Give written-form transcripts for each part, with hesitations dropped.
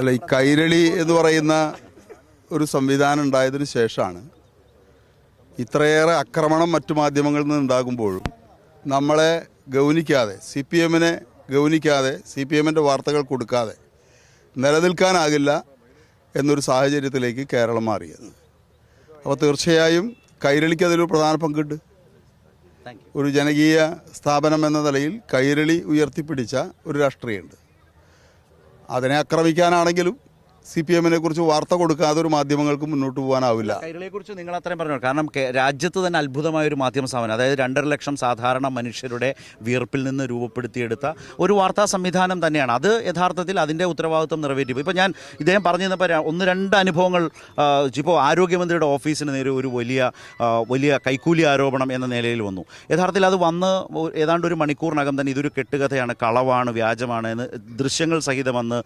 അല്ല, ഈ കൈരളി എന്ന് പറയുന്ന ഒരു സംവിധാനം ഉണ്ടായതിനു ശേഷമാണ് ഇത്രയേറെ ആക്രമണം മറ്റു മാധ്യമങ്ങളിൽ നിന്ന് ഉണ്ടാകുമ്പോഴും നമ്മളെ ഗൗനിക്കാതെ, സി പി എമ്മിനെ ഗൗനിക്കാതെ, സി പി എമ്മിൻ്റെ വാർത്തകൾ കൊടുക്കാതെ നിലനിൽക്കാനാകില്ല എന്നൊരു സാഹചര്യത്തിലേക്ക് കേരളം മാറിയത്. അപ്പോൾ തീർച്ചയായും കൈരളിക്ക് അതിലൊരു പ്രധാന പങ്കുണ്ട്. ഒരു ജനകീയ സ്ഥാപനം എന്ന നിലയിൽ കൈരളി ഉയർത്തിപ്പിടിച്ച ഒരു രാഷ്ട്രീയമുണ്ട്. അതിനെ ആക്രമിക്കാനാണെങ്കിലും സി പി എമ്മിനെ കുറിച്ച് വാർത്ത കൊടുക്കാതെ ഒരു മാധ്യമങ്ങൾക്ക് മുന്നോട്ട് പോകാനാവില്ല. കൈരളിയെക്കുറിച്ച് നിങ്ങൾ അത്രയും പറഞ്ഞു. കാരണം രാജ്യത്ത് തന്നെ അത്ഭുതമായ ഒരു മാധ്യമ സ്ഥാപനം, അതായത് 2.5 ലക്ഷം സാധാരണ മനുഷ്യരുടെ വിയർപ്പിൽ നിന്ന് രൂപപ്പെടുത്തിയെടുത്ത ഒരു വാർത്താ സംവിധാനം തന്നെയാണ്. അത് യഥാർത്ഥത്തിൽ അതിൻ്റെ ഉത്തരവാദിത്വം നിറവേറ്റി. ഇപ്പോൾ ഞാൻ ഇദ്ദേഹം പറഞ്ഞു തന്നപ്പോൾ 1-2 അനുഭവങ്ങൾ. ഇപ്പോൾ ആരോഗ്യമന്ത്രിയുടെ ഓഫീസിന് നേരെ ഒരു വലിയ കൈക്കൂലി ആരോപണം എന്ന നിലയിൽ വന്നു. യഥാർത്ഥത്തിൽ അത് വന്ന് ഏതാണ്ട് ഒരു മണിക്കൂറിനകം തന്നെ ഇതൊരു കെട്ടുകഥയാണ്, കളവാണ്, വ്യാജമാണ് എന്ന് ദൃശ്യങ്ങൾ സഹിതം വന്ന്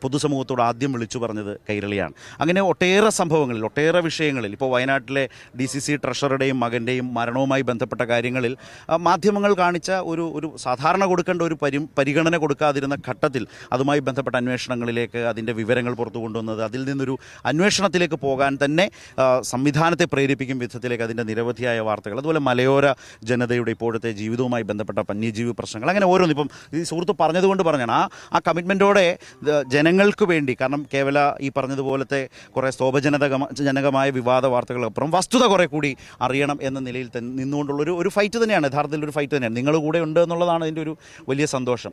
പൊതുസമൂഹത്തോട് ആദ്യം വിളിച്ചു പറഞ്ഞത് കൈരളിയാണ്. അങ്ങനെ ഒട്ടേറെ സംഭവങ്ങളിൽ, ഒട്ടേറെ വിഷയങ്ങളിൽ, ഇപ്പോൾ വയനാട്ടിലെ DCC ട്രഷറുടെയും മകൻ്റെയും മരണവുമായി ബന്ധപ്പെട്ട കാര്യങ്ങളിൽ മാധ്യമങ്ങൾ കാണിച്ച ഒരു സാധാരണ കൊടുക്കേണ്ട ഒരു പരിഗണന കൊടുക്കാതിരുന്ന ഘട്ടത്തിൽ അതുമായി ബന്ധപ്പെട്ട അന്വേഷണങ്ങളിലേക്ക് അതിൻ്റെ വിവരങ്ങൾ പുറത്തു കൊണ്ടുവന്നത്, അതിൽ നിന്നൊരു അന്വേഷണത്തിലേക്ക് പോകാൻ തന്നെ സംവിധാനത്തെ പ്രേരിപ്പിക്കും വിധത്തിലേക്ക് അതിൻ്റെ നിരവധിയായ വാർത്തകൾ. അതുപോലെ മലയോര ജനതയുടെ ഇപ്പോഴത്തെ ജീവിതവുമായി ബന്ധപ്പെട്ട വന്യജീവി പ്രശ്നങ്ങൾ, അങ്ങനെ ഓരോന്ന്. ഇപ്പം ഈ സുഹൃത്ത് പറഞ്ഞതുകൊണ്ട് പറഞ്ഞാണ് ആ കമ്മിറ്റ്മെൻറ്റോടെ ജനങ്ങൾക്ക് വേണ്ടി. കാരണം കേവല ഈ പറഞ്ഞതുപോലത്തെ കുറേ ജനകമായ വിവാദ വാർത്തകൾക്കപ്പുറം വസ്തുത കുറേ കൂടി അറിയണം എന്ന നിലയിൽ നിന്നുകൊണ്ടുള്ളൊരു ഫൈറ്റ് തന്നെയാണ്. യഥാർത്ഥത്തിൽ ഒരു ഫൈറ്റ് തന്നെയാണ്. നിങ്ങൾ കൂടെ ഉണ്ട് എന്നുള്ളതാണ് അതിൻ്റെ ഒരു വലിയ സന്തോഷം.